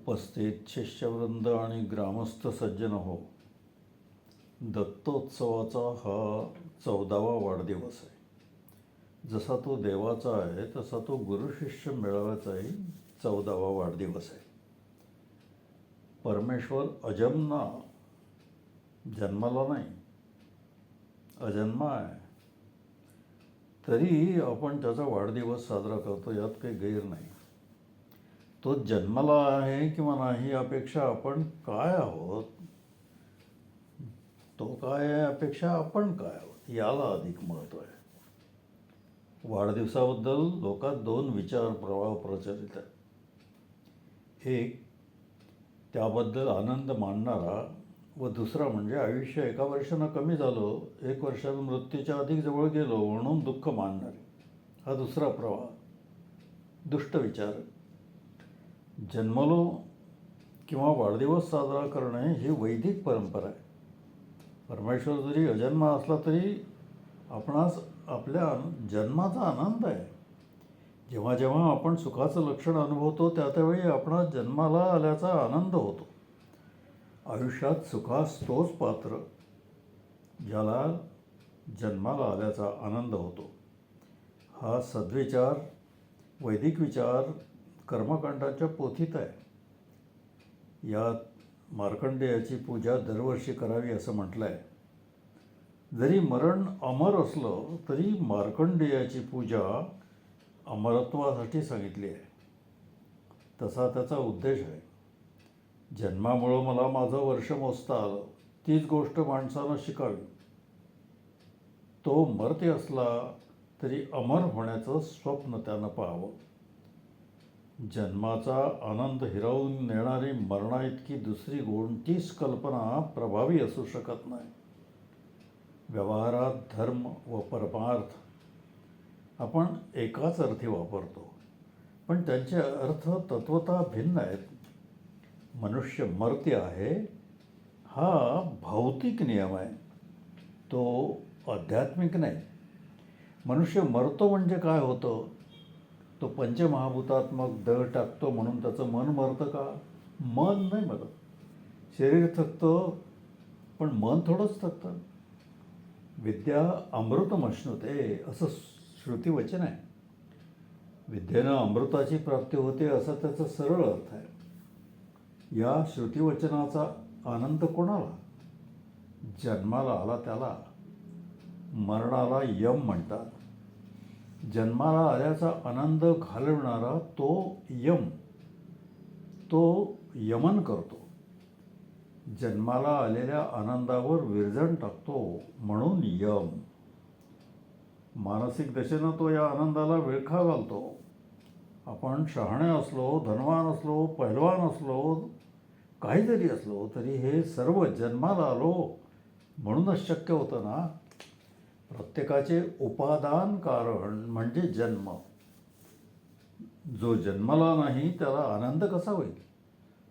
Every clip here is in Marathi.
उपस्थित शिष्यवृंद आणि ग्रामस्थ सज्जन हो, दत्तोत्सवाचा हा 14वा वाढदिवस आहे. जसा तो देवाचा आहे तसा तो गुरुशिष्य मेळाव्याचाही 14वा वाढदिवस आहे. परमेश्वर अजन्मा, जन्माला नाही, अजन्मा आहे, तरी आपण त्याचा वाढदिवस साजरा करतो, यात काही गैर नाही. तो जन्माला आहे किंवा नाही यापेक्षा आपण काय आहोत, तो काय आहे यापेक्षा आपण काय आहोत, याला अधिक महत्त्व आहे. वाढदिवसाबद्दल लोकात 2 विचार प्रवाह प्रचलित आहेत. एक, त्याबद्दल आनंद मानणारा, व दुसरा म्हणजे आयुष्य 1 वर्षानं कमी झालं, 1 वर्षानं मृत्यूच्या अधिक जवळ गेलो म्हणून दुःख मानणारे. हा दुसरा प्रवाह, दुष्ट विचार. जन्मलो किंवा वाढदिवस साजरा करणे ही वैदिक परंपरा आहे. परमेश्वर जरी अजन्मा असला तरी आपणास आपल्या जन्माचा आनंद आहे. जेव्हा जेव्हा आपण सुखाचं लक्षण अनुभवतो त्यावेळी आपणास जन्माला आल्याचा आनंद होतो. आयुष्यात सुखास तोच पात्र ज्याला जन्माला आल्याचा आनंद होतो. हा सद्विचार वैदिक विचार कर्मकांडाच्या पोथीत आहे. यात मार्कंडेयाची पूजा दरवर्षी करावी असं म्हटलं आहे. जरी मरण अमर असलं तरी मार्कंडेयाची पूजा अमरत्वासाठी सांगितली आहे. तसा त्याचा उद्देश आहे. जन्मामुळं मला माझं वर्ष मोजता आलं, तीच गोष्ट माणसानं शिकावी. तो मर्त्य असला तरी अमर होण्याचं स्वप्न त्यानं पाहावं. जन्माचा आनंद हिरावून नेणारी मरणाइतकी दुसरी कोणतीच कल्पना प्रभावी असू शकत नाही. व्यवहारात धर्म व परमार्थ आपण एकाच अर्थी वापरतो, पण त्यांचे अर्थ तत्वतः भिन्न आहेत. मनुष्य मर्त्य आहे हा भौतिक नियम आहे, तो आध्यात्मिक नाही. मनुष्य मरतो म्हणजे काय होतं? तो पंचमहाभूतात्मक दह टाकतो म्हणून त्याचं मन मरतं का? मन नाही मरत. शरीर थकतं पण मन थोडंच थकतं. विद्या अमृतमश्नुते असं श्रुतिवचन आहे. विद्येनं अमृताची प्राप्ती होते असा त्याचा सरळ अर्थ आहे. या श्रुतिवचनाचा आनंद कोणाला? जन्माला आला त्याला. मरणाला यम म्हणतात. जन्माला आल्याचा आनंद घालवणारा तो यम, तो यमन करतो. जन्माला आलेल्या आनंदावर विरजण टाकतो म्हणून यम. मानसिक दशेनं तो या आनंदाला विळखा घालतो. आपण शहाणे असलो, धनवान असलो, पहिलवान असलो, काही जरी असलो तरी हे सर्व जन्माला आलो म्हणूनच शक्य होतं ना. प्रत्येकाचे उपादान कारण म्हणजे जन्म. जो जन्माला नाही त्याला आनंद कसा होईल?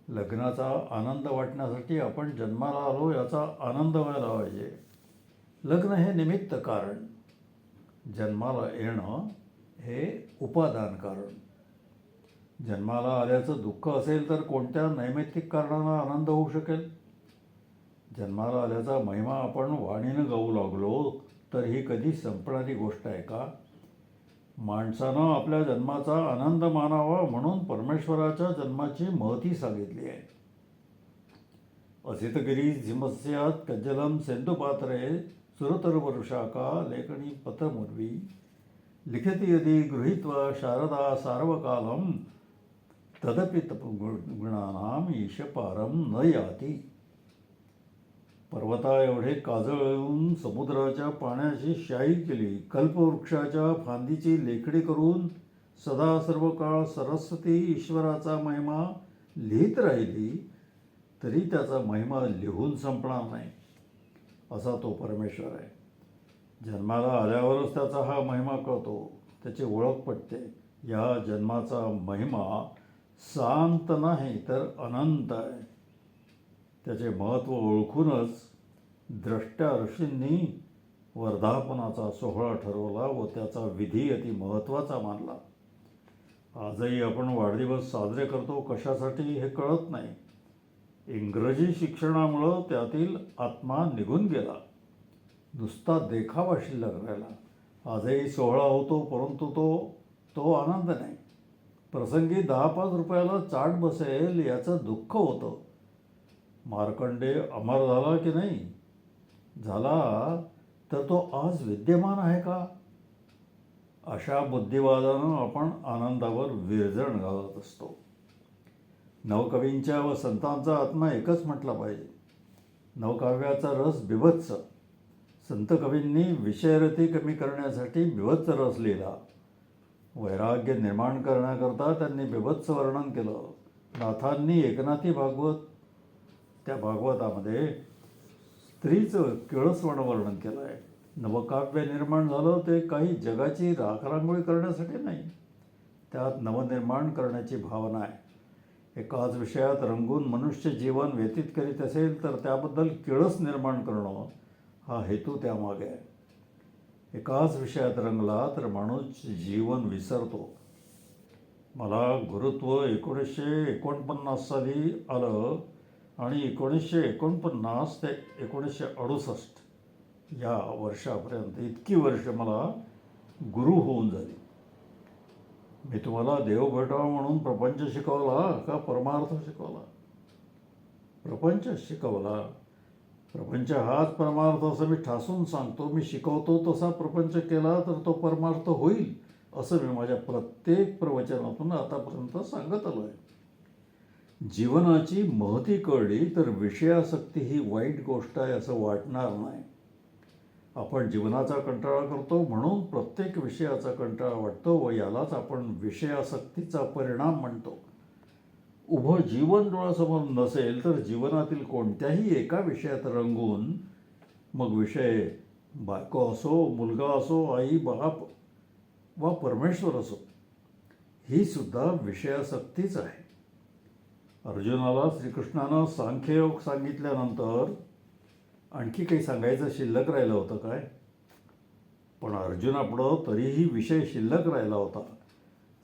लग्नाचा आनंद वाटण्यासाठी आपण जन्माला आलो याचा आनंद व्हायला पाहिजे. लग्न हे निमित्त कारण, जन्माला येणं हे उपादान कारण. जन्माला आल्याचं दुःख असेल तर कोणत्या नैमित्तिक कारणानं आनंद होऊ शकेल? जन्माला आल्याचा महिमा आपण वाणीनं गाऊ लागलो तर ही कधी संपणारी गोष्ट आहे का? माणसानं आपल्या जन्माचा आनंद मानावा म्हणून परमेश्वराच्या जन्माची महती सांगितली आहे. असितगिरी झिमस्यात कज्जलम सेंदुपात्रे सुरतरवरुषाका लेखनी पथमुर्वी लिखिती यदि गृहीत्वा शारदा सार्वकालम तदपि गुणानाम ईशपारम न याती. पर्वता एवढे काजळून समुद्राच्या पाण्याची शाई केली, कल्पवृक्षाच्या फांदीची लेखणी करून सदा सर्व काळ सरस्वती ईश्वराचा महिमा लिहित राहिली तरी त्याचा महिमा लिहून संपणार नाही, असा तो परमेश्वर आहे. जन्माला आल्यावरच त्याचा हा महिमा कळतो, त्याची ओळख पटते. या जन्माचा महिमा शांत नाही तर अनंत आहे. त्याचे महत्त्व ओळखूनच द्रष्ट्या ऋषींनी वर्धापनाचा सोहळा ठरवला व त्याचा विधी अति महत्त्वाचा मानला. आजही आपण वाढदिवस साजरे करतो कशासाठी हे कळत नाही. इंग्रजी शिक्षणामुळं त्यातील आत्मा निघून गेला. नुसता देखावा शिल्लक राहिला. आजही सोहळा होतो, परंतु तो आनंद नाही. प्रसंगी 10-5 रुपयाला चाट बसेल याचं दुःख होतं. मार्कंडेय अमर झाला की नाही? झाला तर तो आज विद्यमान आहे का? अशा बुद्धिवादानं आपण आनंदावर विरजण घालत असतो. नवकवींच्या व संतांचा आत्मा एकच म्हटला पाहिजे. नवकाव्याचा रस बिभत्स. संत कवींनी विषयरती कमी करण्यासाठी बिभत्स रस लिहिला. वैराग्य निर्माण करण्याकरता त्यांनी बिभत्स वर्णन केलं. नाथांनी एकनाथी भागवत, त्या भागवतामध्ये स्त्रीचं किळसवाणं वर्णन केलं आहे. नवकाव्य निर्माण झालं ते काही जगाची राखरांगोळी करण्यासाठी नाही. त्यात नवनिर्माण करण्याची भावना आहे. एकाच विषयात रंगून मनुष्य जीवन व्यतीत करीत असेल तर त्याबद्दल किळस निर्माण करणं हा हेतू त्यामागे आहे. एकाच विषयात रंगला तर माणूस जीवन विसरतो. मला गुरुत्व 1949 साली आलं आणि 1949 ते 1968 या वर्षापर्यंत इतकी वर्ष मला गुरु होऊन झाली. मी तुम्हाला देव भेटावा म्हणून प्रपंच शिकवला का परमार्थ शिकवला? प्रपंच शिकवला. प्रपंच हाच परमार्थ असं मी ठासून सांगतो. मी शिकवतो तसा प्रपंच केला तर तो परमार्थ होईल असं मी माझ्या प्रत्येक प्रवचनातून आतापर्यंत सांगत आलो आहे. जीवनाची महती कळली तर विषयासक्ती ही वाईट गोष्ट आहे असं वाटणार नाही. आपण जीवनाचा कंटाळा करतो म्हणून प्रत्येक विषयाचा कंटाळा वाटतो व यालाच आपण विषयासक्तीचा परिणाम म्हणतो. उभं जीवन डोळ्यासमोर नसेल तर जीवनातील कोणत्याही एका विषयात रंगून, मग विषय बायको असो, मुलगा असो, आई बाप वा परमेश्वर असो, ही सुद्धा विषयासक्तीच आहे. अर्जुनाला श्रीकृष्णानं सांख्ययोग सांगितल्यानंतर आणखी काही सांगायचं शिल्लक राहिलं होतं काय? पण अर्जुनापुढं तरीही विषय शिल्लक राहिला होता.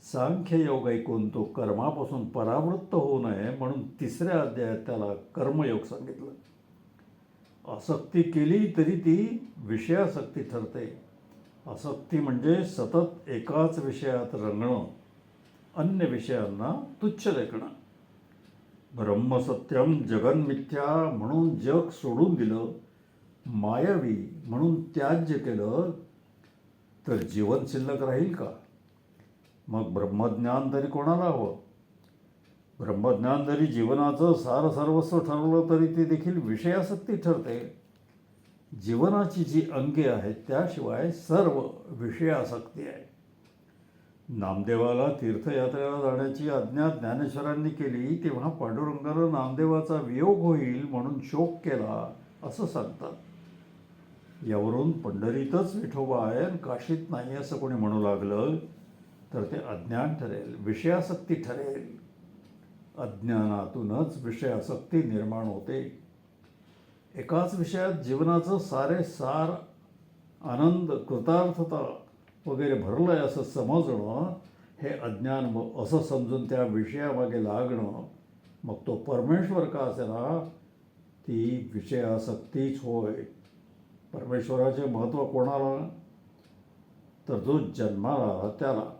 सांख्ययोग ऐकून तो कर्मापासून परावृत्त होऊ नये म्हणून 3ऱ्या अध्यायात त्याला कर्मयोग सांगितलं. आसक्ती केली तरी ती विषयासक्ती ठरते. आसक्ती म्हणजे सतत एकाच विषयात रंगणं, अन्य विषयांना तुच्छ लेखणं. ब्रह्मसत्यम जगन्मिथ्या म्हणून जग सोडून दिलं, मायावी म्हणून त्याज्य केलं तर जीवन शिल्लक राहील का? मग ब्रह्मज्ञान तरी कोणाला हवं? ब्रह्मज्ञान जरी जीवनाचं सार सर्वस्व ठरवलं तरी ती देखील विषयासक्ती ठरते. जीवनाची जी अंगे आहेत त्याशिवाय सर्व विषयासक्ती आहे. नामदेवाला तीर्थयात्रेला जाण्याची आज्ञा ज्ञानेश्वरांनी केली तेव्हा पांडुरंगानं नामदेवाचा वियोग होईल म्हणून शोक केला असं सांगतात. यावरून पंढरीतच विठोबा आहे आणि काशीत नाही असं कोणी म्हणू लागलं तर ते अज्ञान ठरेल, विषयासक्ती ठरेल. अज्ञानातूनच विषयासक्ती निर्माण होते. एकाच विषयात जीवनाचं सारे सार, आनंद, कृतार्थता वगैरे भरलं आहे असं समजणं हे अज्ञान. असं समजून त्या विषयामागे लागणं, मग तो परमेश्वर का असेना ती विषयासक्तीच होय. परमेश्वराचे महत्त्व कोणाला? तर जो जन्माला त्याला.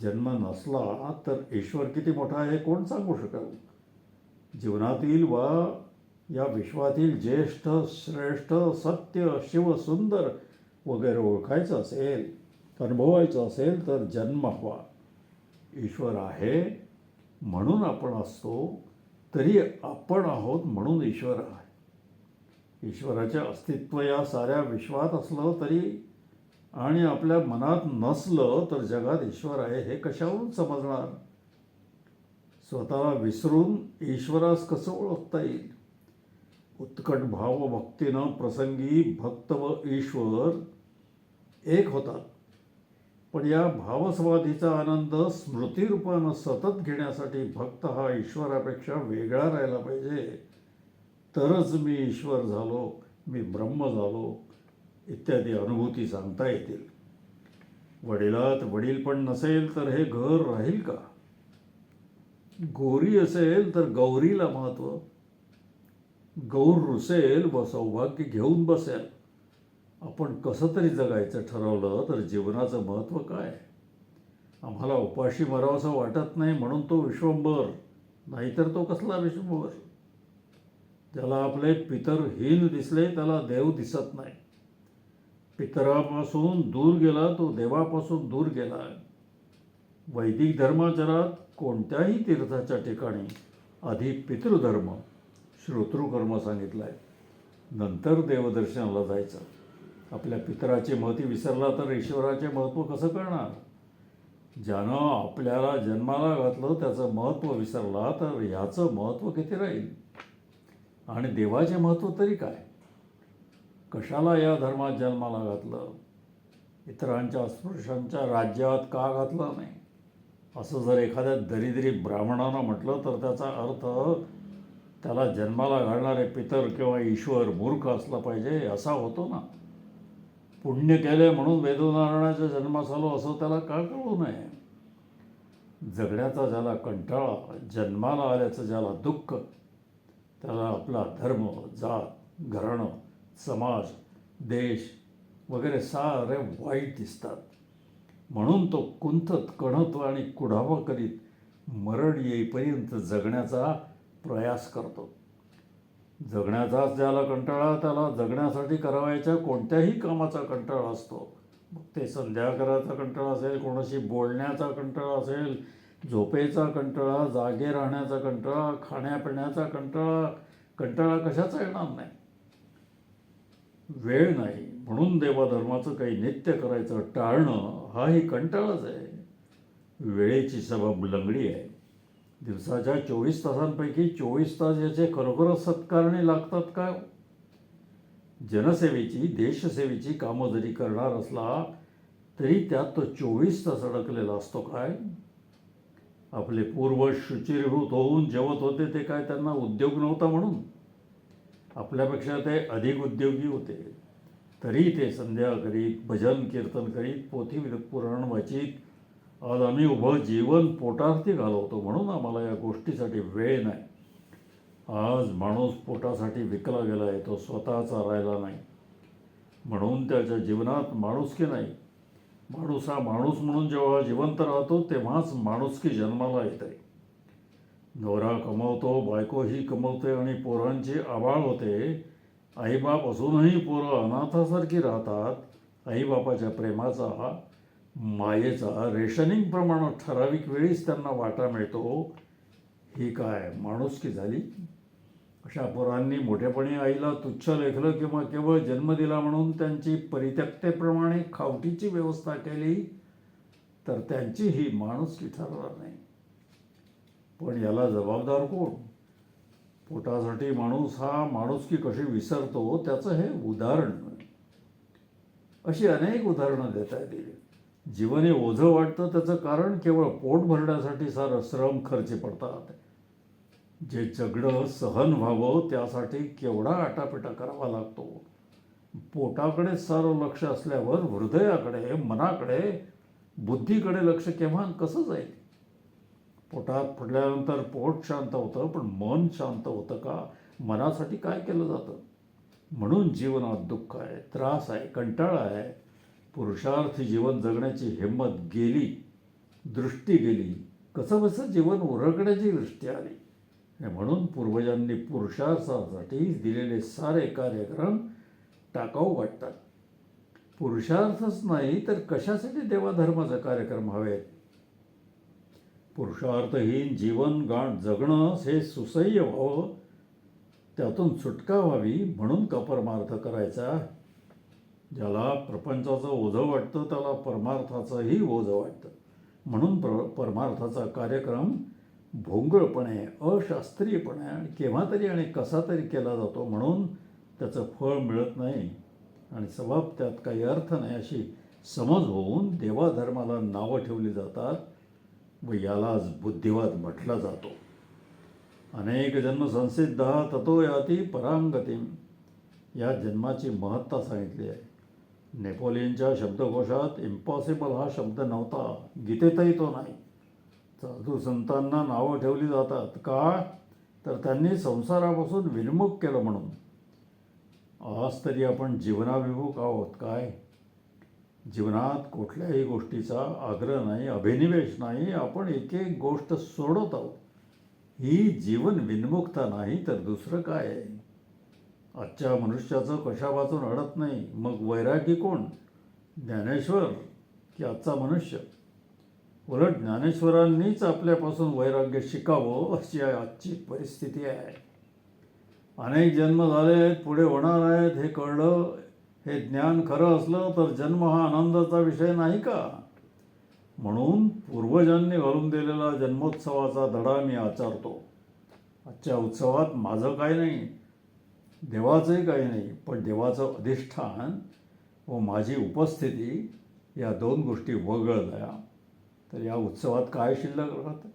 जन्म नसला तर ईश्वर किती मोठा आहे कोण सांगू शकेल? जीवनातील वा या विश्वातील ज्येष्ठ, श्रेष्ठ, सत्य, शिव, सुंदर वगैरे ओळखायचं असेल, अनुभवायचं असेल तर जन्म हवा. ईश्वर आहे म्हणून आपण असतो, तरी आपण आहोत म्हणून ईश्वर आहे. ईश्वराचे अस्तित्व या साऱ्या विश्वात असलं तरी आणि आपल्या मनात नसलं तर जगात ईश्वर आहे हे कशावरून समजणार? स्वतःला विसरून ईश्वरास कसं ओळखता येईल? उत्कट भाव भक्तीनं प्रसंगी भक्त व ईश्वर एक होतात. पण या भावसमाधीचा आनंद स्मृतिरूपानं सतत घेण्यासाठी भक्त हा ईश्वरापेक्षा वेगळा राहायला पाहिजे. तरच मी ईश्वर झालो, मी ब्रह्म झालो इत्यादी अनुभूती सांगता येतील. वडिलात वडीलपण नसेल तर हे घर राहील का? गोरी असेल तर गौरीला महत्त्व. गौर रुसेल व सौभाग्य घेऊन बसेल. आपण कसं तरी जगायचं ठरवलं तर जीवनाचं महत्त्व काय? आम्हाला उपाशी मरावंसं वाटत नाही म्हणून तो विश्वंभर, नाहीतर तो कसला विश्वंभर? ज्याला आपले पितर हीन दिसले त्याला देव दिसत नाही. पितरापासून दूर गेला तो देवापासून दूर गेला. वैदिक धर्माचरात कोणत्याही तीर्थाच्या ठिकाणी आधी पितृधर्म श्रोतृकर्म सांगितलं आहे, नंतर देवदर्शनाला जायचं. आपल्या पितराची महती विसरला तर ईश्वराचे महत्त्व कसं कळणार? ज्यानं आपल्याला जन्माला घातलं त्याचं महत्त्व विसरला तर ह्याचं महत्त्व किती राहील? आणि देवाचे महत्त्व तरी काय? कशाला या धर्मात जन्माला घातलं? इतरांच्या स्पृशांच्या राज्यात का घातलं नाही? असं जर एखाद्या दरिद्री ब्राह्मणानं म्हटलं तर त्याचा अर्थ त्याला जन्माला घालणारे पितर किंवा ईश्वर मूर्ख असला पाहिजे असा होतो ना. पुण्य केले म्हणून वेदनारायणाच्या जन्मास आलो असं त्याला का कळू नये? जगण्याचा ज्याला कंटाळा, जन्माला आल्याचं ज्याला दुःख, त्याला आपला धर्म, जात, घराणं, समाज, देश वगैरे सारे वाईट दिसतात. म्हणून तो कुंथत कणत आणि कुढावा करीत मरण येईपर्यंत जगण्याचा प्रयास करतो. जगण्याचाच ज्याला कंटाळा त्याला जगण्यासाठी करावयाच्या कोणत्याही कामाचा कंटाळा असतो. मग ते संध्या करायचा कंटाळा असेल, कोणाशी बोलण्याचा कंटाळा असेल, झोपेचा कंटाळा, जागे राहण्याचा कंटाळा, खाण्यापिण्याचा कंटाळा. कंटाळा कशाचा येणार नाही? वेळ नाही म्हणून देवाधर्माचं काही नित्य करायचं टाळणं हाही कंटाळाच आहे. वेळेची सबब लंगडी आहे. दिवसाच्या 24 तासांपैकी 24 तास याचे खरोखरच सत्कारणे लागतात का? जनसेवेची, देशसेवेची कामं जरी करणार असला तरी त्यात तो 24 तास अडकलेला असतो काय? आपले पूर्वज शुचिर्भूत होऊन जेवत होते ते काय त्यांना उद्योग नव्हता म्हणून? आपल्यापेक्षा ते अधिक उद्योगी होते. तरी ते संध्या करीत, भजन कीर्तन करीत, पोथी पुराण वाचित. आज आम्ही उभं जीवन पोटार्थी घालवतो म्हणून आम्हाला या गोष्टीसाठी वेळ नाही. आज माणूस पोटासाठी विकला गेला आहे, तो स्वतःचा राहिला नाही. म्हणून त्याच्या जीवनात माणुसकी नाही. माणूस हा माणूस म्हणून जेव्हा जिवंत राहतो तेव्हाच माणुसकी जन्माला येते. नवरा कमवतो, बायकोही कमवते आणि पोरांची आबाळ होते. आईबाप असूनही पोरं अनाथासारखी राहतात. आईबापाच्या प्रेमाचा, मायेचा रेशनिंग प्रमाण ठराविक वेळीच त्यांना वाटा मिळतो. ही काय माणुसकी झाली? अशा पोरांनी मोठेपणी आईला तुच्छ लेखलं किंवा केवळ जन्म दिला म्हणून त्यांची परित्यक्तेप्रमाणे खावटीची व्यवस्था केली तर त्यांची ही माणुसकी ठरणार नाही. पण याला जबाबदार कोण? पोटासाठी माणूस हा माणुसकी कशी विसरतो त्याचं हे उदाहरण. अशी अनेक उदाहरणं देता येतील. जीवन हे ओझं वाटतं त्याचं कारण केवळ पोट भरण्यासाठी सारं श्रम खर्ची पडतात. जे जगणं सहन व्हावं त्यासाठी केवढा आटापिटा करावा लागतो. पोटाकडे सारं लक्ष असल्यावर हृदयाकडे, मनाकडे, बुद्धीकडे लक्ष केव्हा कसं जाईल? पोटात पडल्यानंतर पोट शांत होतं पण मन शांत होतं का? मनासाठी काय केलं जातं? म्हणून जीवनात दुःख आहे, त्रास आहे, कंटाळा आहे. पुरुषार्थी जीवन जगण्याची हिंमत गेली, दृष्टी गेली. कसंबसं जीवन उरकण्याची दृष्टी आली. म्हणून पूर्वजांनी पुरुषार्थासाठी दिलेले सारे कार्यक्रम टाकाऊ वाटतात. पुरुषार्थच नाही तर कशासाठी देवाधर्माचे कार्यक्रम हवेत? पुरुषार्थहीन जीवन जगणं हे सुसह्य व्हावं, त्यातून सुटका व्हावी म्हणून का परमार्थ करायचा? ज्याला प्रपंचाचं ओझं वाटतं त्याला परमार्थाचंही ओझं वाटतं. म्हणून परमार्थाचा कार्यक्रम भोंगळपणे, अशास्त्रीयपणे आणि केव्हा तरी आणि कसा तरी केला जातो. म्हणून त्याचं फळ मिळत नाही आणि सबब त्यात काही अर्थ नाही अशी समज होऊन देवाधर्माला नावं ठेवली जातात व यालाच बुद्धिवाद म्हटला जातो. अनेक जन्म संसिद्धा ततो याती परांगतीम. या जन्माची महत्ता सांगितली आहे. नेपोलियनच्या शब्दकोशात इम्पॉसिबल हा शब्द नव्हता. गीतेतही तो नाही. साधू संतांना नावं ठेवली जातात का? तर त्यांनी संसारापासून विन्मुख केलं म्हणून. आज तरी आपण जीवनाभिमुख आहोत काय? जीवनात कुठल्याही गोष्टीचा आग्रह नाही, अभिनिवेश नाही. आपण एक एक गोष्ट सोडत आहोत. ही जीवन विन्मुखता नाही तर दुसरं काय आहे? आजच्या मनुष्याचं कशापासून अडत नाही. मग वैरागी कोण? ज्ञानेश्वर की आजचा मनुष्य? उलट ज्ञानेश्वरांनीच आपल्यापासून वैराग्य शिकावं अशी आजची परिस्थिती आहे. अनेक जन्म झाले आहेत, पुढे होणार आहेत हे कळलं. हे ज्ञान खरं असलं तर जन्म हा आनंदाचा विषय नाही का? म्हणून पूर्वजांनी घालून दिलेला जन्मोत्सवाचा धडा मी आचरतो. आजच्या उत्सवात माझं काही नाही, देवाचंही काही नाही, पण देवाचं अधिष्ठान व माझी उपस्थिती या दोन गोष्टी वगळल्या तर या उत्सवात काय शिल्लक राहतं?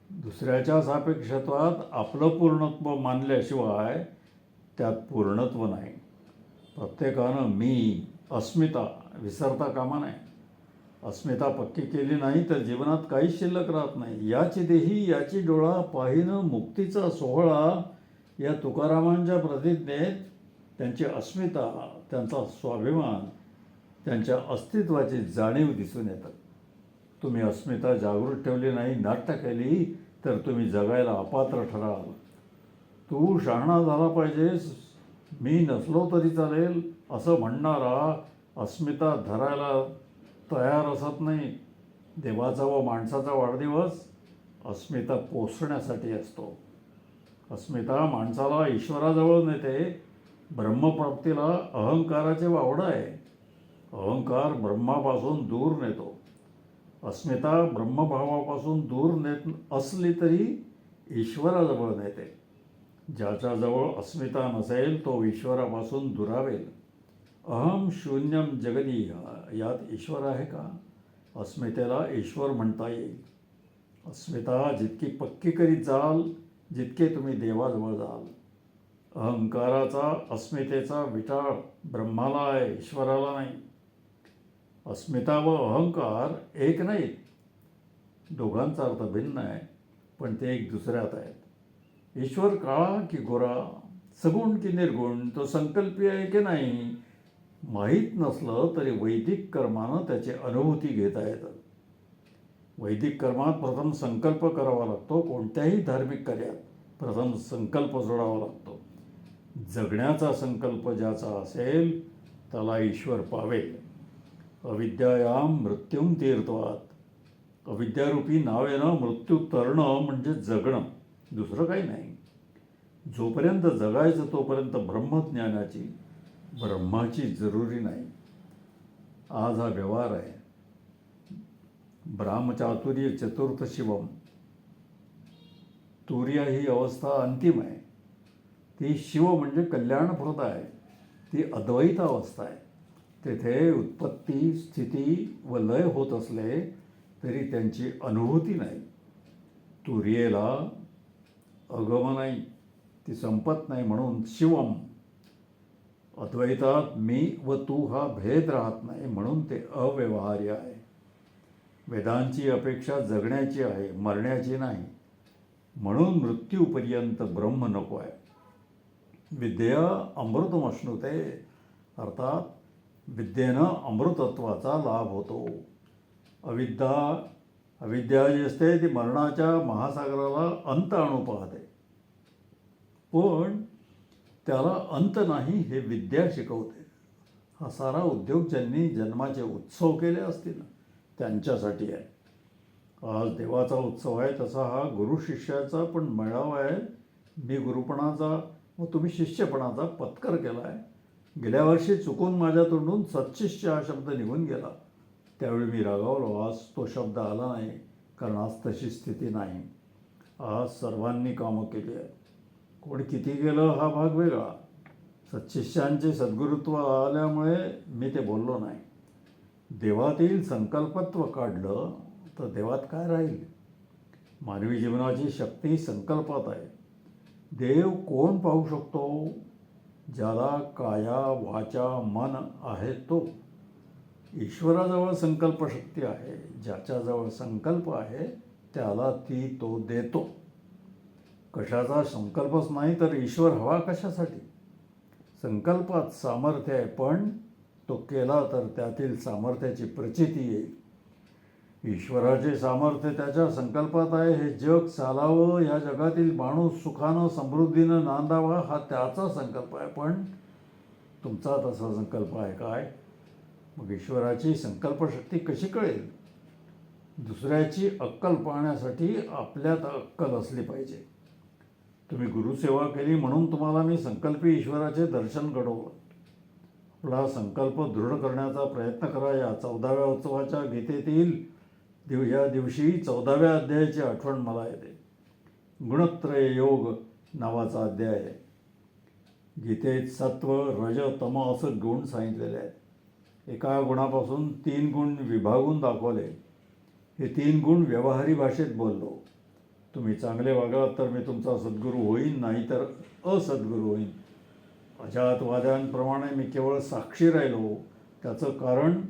दुसऱ्याच्या सापेक्षत्वात आपलं पूर्णत्व मानल्याशिवाय त्यात पूर्णत्व नाही. प्रत्येकानं मी, अस्मिता विसरता कामा नये. अस्मिता पक्की केली नाही तर जीवनात काहीच शिल्लक राहत नाही. याची देही याची डोळा पाहिनं मुक्तीचा सोहळा या तुकारामांच्या प्रतिज्ञेत त्यांची अस्मिता, त्यांचा स्वाभिमान, त्यांच्या अस्तित्वाची जाणीव दिसून येतं. तुम्ही अस्मिता जागृत ठेवली नाही, नाट्य केली तर तुम्ही जगायला अपात्र ठराल. तू शहाणा झाला पाहिजेस, मी नसलो तरी चालेल असं म्हणणारा अस्मिता धरायला तयार असत नाही. देवाचा व माणसाचा वाढदिवस अस्मिता पोसण्यासाठी असतो. अस्मिता माणसाला ईश्वराजवळ नेते. ब्रह्मप्राप्तीला अहंकाराचे वावड आहे. अहंकार ब्रह्मापासून दूर नेतो. अस्मिता ब्रह्मभावापासून दूर नेत असली तरी ईश्वराजवळ नेते. ज्याच्याजवळ अस्मिता नसेल तो ईश्वरापासून दुरावेल. अहम शून्यम जगदी यात ईश्वर आहे का? अस्मितेला ईश्वर म्हणता येईल. अस्मिता जितकी पक्की करीत जाल जितके तुम्ही देवाजवळ जाल. अहंकाराचा अस्मितेचा विटाळ ब्रह्माला आहे, ईश्वराला नाही. अस्मिता व अहंकार एक नाहीत. दोघांचा अर्थ भिन्न आहे, पण ते एक दुसऱ्यात आहेत. ईश्वर काळा की गोरा, सगुण की निर्गुण, तो संकल्पीय आहे की नाही माहीत नसलं तरी वैदिक कर्मानं त्याची अनुभूती घेता येतं. वैदिक कर्मात प्रथम संकल्प करावा लागतो. कोणत्याही धार्मिक कार्यात प्रथम संकल्प जोडावा लागतो. जगण्याचा संकल्प ज्याचा असेल त्याला ईश्वर पावेल. अविद्यायाम मृत्युम तीर्थवात. अविद्यारूपी नावेनं मृत्यू तरणं म्हणजे जगणं, दुसरं काही नाही. जोपर्यंत जगायचं तोपर्यंत ब्रह्मज्ञानाची, ब्रह्माची जरुरी नाही. आज हा व्यवहार आहे. ब्राह्मचातुर्य चतुर्थ शिवम. तुर्य ही अवस्था अंतिम आहे. ती शिव म्हणजे कल्याणप्रद आहे. ती अद्वैत अवस्था आहे. तेथे उत्पत्ती, स्थिती व लय होत असले तरी त्यांची अनुभूती नाही. तुर्येला अगम नाही, ती संपत नाही, म्हणून शिवम. अद्वैतात मी व तू हा भेद राहत नाही, म्हणून ते अव्यवहार्य आहे. वेदांची अपेक्षा जगण्याची आहे, मरण्याची नाही. म्हणून मृत्यूपर्यंत ब्रह्म नको आहे. विद्या अमृतमश्नुते, अर्थात विद्येनं अमृतत्वाचा लाभ होतो. अविद्या जी असते ती मरणाच्या महासागराला अंत आणू पाहते, पण त्याला अंत नाही हे विद्या शिकवते. हा सारा उद्योग ज्यांनी जन्माचे उत्सव केले असतील त्यांच्यासाठी आहे. आज देवाचा उत्सव आहे, तसा हा गुरु शिष्याचा पण मेळावा आहे. मी गुरुपणाचा व तुम्ही शिष्यपणाचा पत्कर केला आहे. गेल्या वर्षी चुकून माझ्या तोंडून सत्शिष्य हा शब्द निघून गेला. त्यावेळी मी रागावलो. आज तो शब्द आला नाही, कारण आज तशी स्थिती नाही. आज सर्वांनी कामं केली आहेत. कोण किती गेलं हा भाग वेगळा. सत्शिष्यांचे सद्गुरुत्व आल्यामुळे मी ते बोललो नाही. देवातील संकल्पत्व काढलं तर देवात काय राहील? मानवी जीवनाची शक्ती संकल्पात आहे. देव कोण पाहू शकतो? ज्याला काया वाचा मन आहे तो. ईश्वराजवळ संकल्पशक्ती आहे. ज्याच्याजवळ संकल्प आहे त्याला ती तो देतो. कशाचा संकल्पच नाही तर ईश्वर हवा कशासाठी? संकल्पात सामर्थ्य आहे, पण तो केला तर त्यातील सामर्थ्याची प्रचिती येईल. ईश्वराचे सामर्थ्य त्याच्या संकल्पात आहे. हे जग चालावं, या जगातील माणूस सुखानं समृद्धीनं नांदावा हा त्याचा संकल्प आहे, पण तुमचा तसा संकल्प आहे काय? मग ईश्वराची संकल्पशक्ती कशी कळेल? दुसऱ्याची अक्कल पाहण्यासाठी आपल्यात अक्कल असली पाहिजे. तुम्ही गुरुसेवा केली म्हणून तुम्हाला मी संकल्पी ईश्वराचे दर्शन घडवलं. आपला संकल्प दृढ करण्याचा प्रयत्न करा. या 14व्या उत्सवाच्या गीतेतील या दिवशी 14व्या अध्यायाची आठवण मला येते. गुणत्रय योग नावाचा अध्याय आहे. गीतेत सत्व रज तम असं गुण सांगितलेले आहेत. एका गुणापासून 3 गुण विभागून दाखवले. हे 3 गुण व्यवहारी भाषेत बोललो. तुम्ही चांगले वागलात तर मी तुमचा सद्गुरू होईन, नाही तर असद्गुरू होईन. अजातवाद्यांप्रमाणे मी केवळ साक्षी राहिलो. त्याचं कारण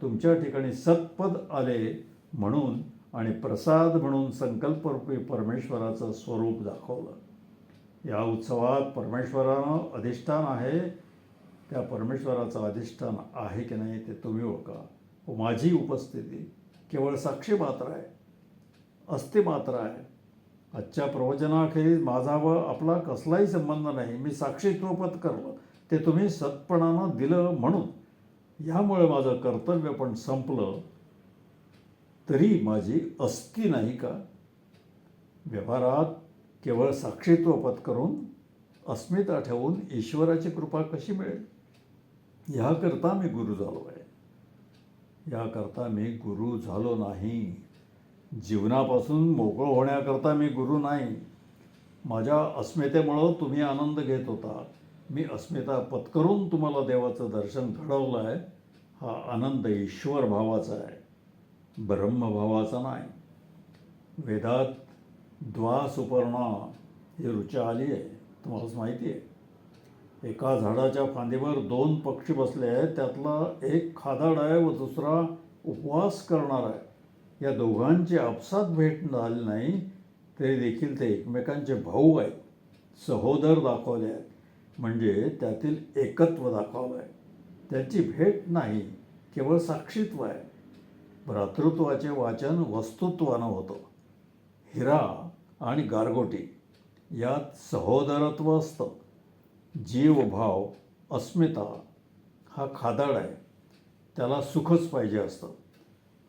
तुमच्या ठिकाणी सत्पद आले म्हणून आणि प्रसाद म्हणून संकल्परूपी परमेश्वराचं स्वरूप दाखवलं. या उत्सवात परमेश्वरानं अधिष्ठान आहे. त्या परमेश्वराचं अधिष्ठान आहे की नाही ते तुम्ही ओळखा. माझी उपस्थिती केवळ साक्षी मात्र आहे, अस्ति मात्र आहे. आजच्या प्रवचनाखेरीज माझा व आपला कसलाही संबंध नाही. मी साक्षीत्व पत्करलं ते तुम्ही सत्पणानं दिलं म्हणून. यामुळे माझं कर्तव्य पण संपलं, तरी माझी अस्ति नाही का? व्यवहारात केवळ साक्षीत्व पत्करून अस्मिता ठेवून ईश्वराची कृपा कशी मिळेल? ह्याकरता मी गुरु झालो आहे. याकरता मी गुरु झालो नाही. जीवनापासून मोकळं होण्याकरता मी गुरु नाही. माझ्या अस्मितेमुळं तुम्ही आनंद घेत होता. मी अस्मिता पत्करून तुम्हाला देवाचं दर्शन घडवलं आहे. हा आनंद ईश्वर भावाचा आहे, ब्रह्मभावाचा नाही. वेदात द्वासुपर्णा ही ऋचा आली आहे, तुम्हालाच माहिती आहे. एका झाडाच्या फांदीवर 2 पक्षी बसले आहेत. त्यातला एक खादाड आहे व दुसरा उपवास करणार आहे. या दोघांची आपसात भेट झाली नाही तरी देखील ते एकमेकांचे भाऊ आहेत, सहोदर दाखवले आहेत. म्हणजे त्यातील एकत्व दाखवलं आहे. त्याची भेट नाही, केवळ साक्षीत्व आहे. भ्रातृत्वाचे वाचन वस्तुत्वानं होतं. हिरा आणि गारगोटी यात सहोदरत्व असतं. जीवभाव अस्मिता हा खादाड आहे, त्याला सुखच पाहिजे असतं.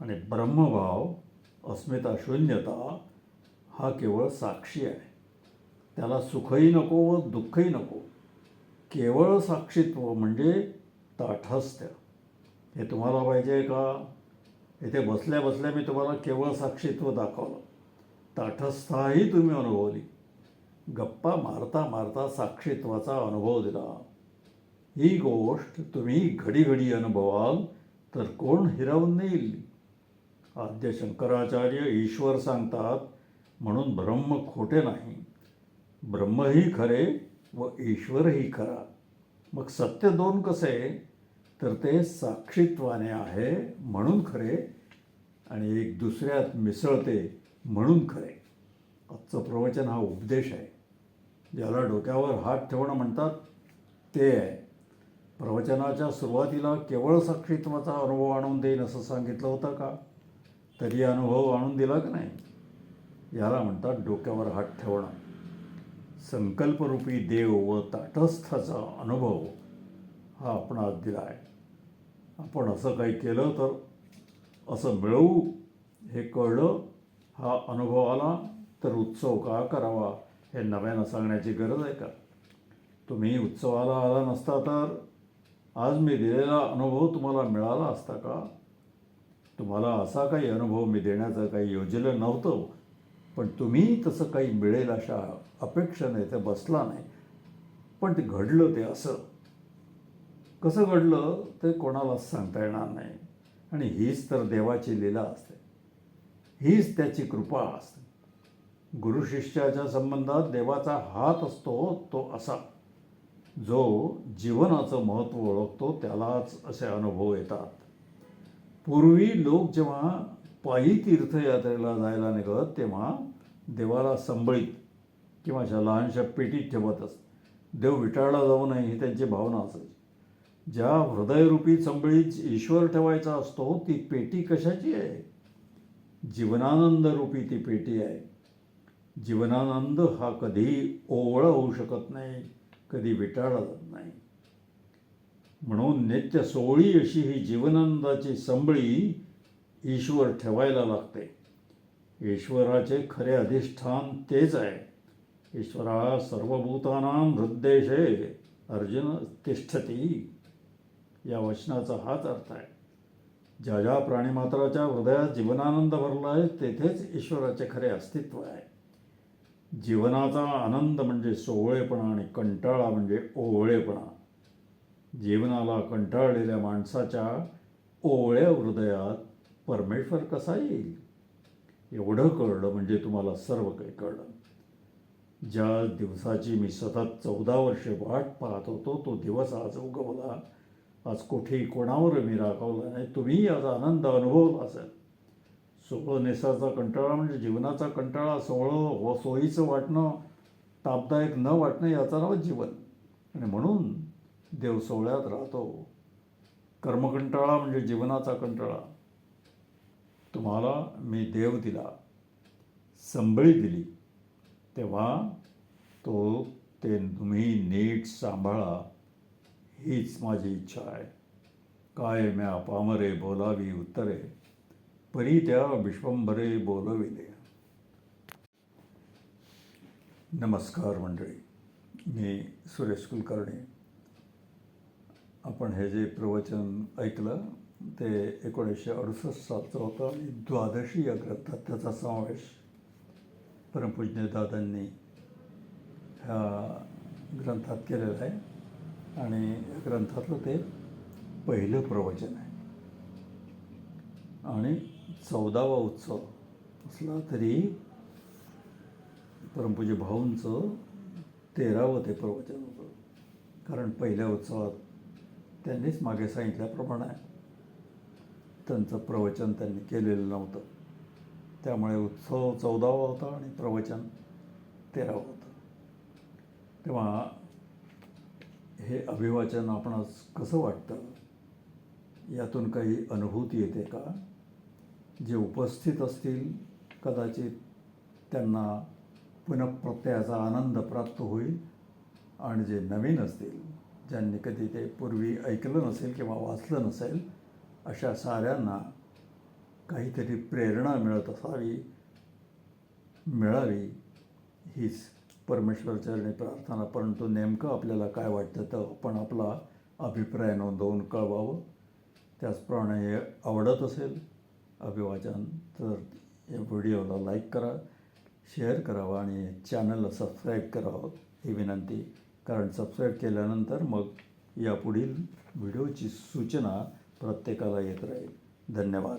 आणि ब्रह्मभाव अस्मिता शून्यता हा केवळ साक्षी आहे, त्याला सुखही नको व दुःखही नको. केवळ साक्षीत्व म्हणजे ताठस्थ्य. हे तुम्हाला पाहिजे का? इथे बसल्या बसल्या मी तुम्हाला केवळ साक्षीत्व दाखवलं. ताठस्थाही तुम्ही अनुभवली. गप्पा मारता मारता साक्षीत्वाचा अनुभव दिला. ही गोष्ट तुम्ही घडी घडी अनुभवाल तर कोण हिरावून नेईल? आद्य शंकराचार्य ईश्वर सांगतात म्हणून ब्रह्म खोटे नाही. ब्रह्मही खरे व ईश्वरही खरा. मग सत्य 2 कसे? तर ते साक्षीत्वाने आहे म्हणून खरे आणि एक दुसऱ्यात मिसळते म्हणून खरे. आजचं प्रवचन हा उपदेश आहे. ज्याला डोक्यावर हात ठेवणं म्हणतात ते आहे. प्रवचनाच्या सुरुवातीला केवळ साक्षीत्वाचा अनुभव आणून देईन असं सांगितलं होतं का? तरी अनुभव आणून दिला का नाही? याला म्हणतात डोक्यावर हात ठेवणं. संकल्परूपी देव व ताटस्थाचा अनुभव हा आपण आज दिला आहे. आपण असं काही केलं तर असं मिळवू हे कळलं, हा अनुभव आला तर उत्सव का करावा हे नव्यानं सांगण्याची गरज आहे का? तुम्ही उत्सवाला आला नसता तर आज मी दिलेला अनुभव तुम्हाला मिळाला असता का? तुम्हाला असा काही अनुभव मी देण्याचं काही योजलं नव्हतं, पण तुम्ही तसं काही मिळेल अशा अपेक्षेने ते बसला नाही. पण ते घडलं. ते असं कसं घडलं ते कोणालाच सांगता येणार नाही. आणि हीच तर देवाची लीला असते, हीच त्याची कृपा असते. गुरु शिष्याच्या संबंधात देवाचा हात असतो तो असा. जो जीवनाचं महत्त्व ओळखतो त्यालाच असे अनुभव येतात. पूर्वी लोक जेव्हा पायी तीर्थयात्रेला जायला निघत तेव्हा देवाला संबळीत किंवा अशा लहानशा पेटीत ठेवत असत. देव विटाळला जाऊ नये ही त्यांची भावना असायची. ज्या हृदयरूपी संबळीत ईश्वर ठेवायचा असतो ती पेटी कशाची आहे? जीवनानंद रूपी ती पेटी आहे. जीवनानंद हा कधी ओवळा होऊ शकत नाही, कधी विटाळला जात नाही. म्हणून नित्य सोहळी अशी ही जीवनानंदाची संबळी ईश्वर ठेवायला लागते. ईश्वराचे खरे अधिष्ठान तेच आहे. ईश्वरा सर्वभूतानां हृद्देशे अर्जुन तिष्ठती या वचनाचा हाच अर्थ आहे. ज्या ज्या प्राणीमात्राच्या हृदयात जीवनानंद भरला आहे तेथेच ईश्वराचे खरे अस्तित्व आहे. जीवनाचा आनंद म्हणजे सोहळेपणा आणि कंटाळा म्हणजे ओवळेपणा. जीवनाला कंटाळलेल्या माणसाच्या ओवळ्या हृदयात परमेश्वर कसा येईल? एवढं कळलं म्हणजे तुम्हाला सर्व काही कळलं. ज्या दिवसाची मी सतत 14 वर्षे वाट पाहत होतो तो दिवस आज उगवला. आज कुठेही कोणावर मी रागावला नाही. तुम्ही याचा आनंद अनुभवला असेल. सोहळं नेसाचा कंटाळा म्हणजे जीवनाचा कंटाळा. सोहळं सोयीचं वाटणं, तापदायक न वाटणं याचं नाव जीवन. आणि म्हणून देव सोहळ्यात राहतो. कर्मकंटाळा म्हणजे जीवनाचा कंटाळा. तुम्हाला मी देव दिला, संबळी दिली, तेव्हा ते तुम्ही नीट सांभाळा हीच माझी इच्छा आहे. काय म्या पामरे बोलावी उत्तरे, परी त्या विश्वंभरे बोलविले. नमस्कार मंडळी, मी सुरेश कुलकर्णी. आपण हे जे प्रवचन ऐकलं ते 1968 सालचं होतं आणि द्वादशी या ग्रंथात त्याचा समावेश परमपूज्य दादांनी ह्या ग्रंथात केलेला आहे. आणि ग्रंथातलं ते पहिलं प्रवचन आहे. आणि 14वा उत्सव असला तरी परमपूज्य भाऊंचं 13वं ते प्रवचन होतं. कारण पहिल्या उत्सवात त्यांनीच मागे सांगितल्याप्रमाणे त्यांचं प्रवचन त्यांनी केलेलं नव्हतं. त्यामुळे उत्सव 14वा होता आणि प्रवचन 13वं होतं. तेव्हा हे अभिवाचन आपणास कसं वाटतं? यातून काही अनुभूती येते का? जे उपस्थित असतील कदाचित त्यांना पुनःप्रत्ययाचा आनंद प्राप्त होईल. आणि जे नवीन असतील, ज्यांनी कधी ते पूर्वी ऐकलं नसेल किंवा वाचलं नसेल, अशा साऱ्यांना काहीतरी प्रेरणा मिळावी हीच परमेश्वरचरणी प्रार्थना. परंतु नेमकं आपल्याला काय वाटतं तर आपण आपला अभिप्राय नोंदवून कळवावं. त्याचप्रमाणे हे आवडत असेल अभिवाचन तर या व्हिडिओला लाईक करा, शेअर करावं आणि चॅनलला सबस्क्राईब करावं ही विनंती. कारण सबस्क्राईब केल्यानंतर मग यापुढील व्हिडिओची सूचना प्रत्येकाला येत राहील. धन्यवाद.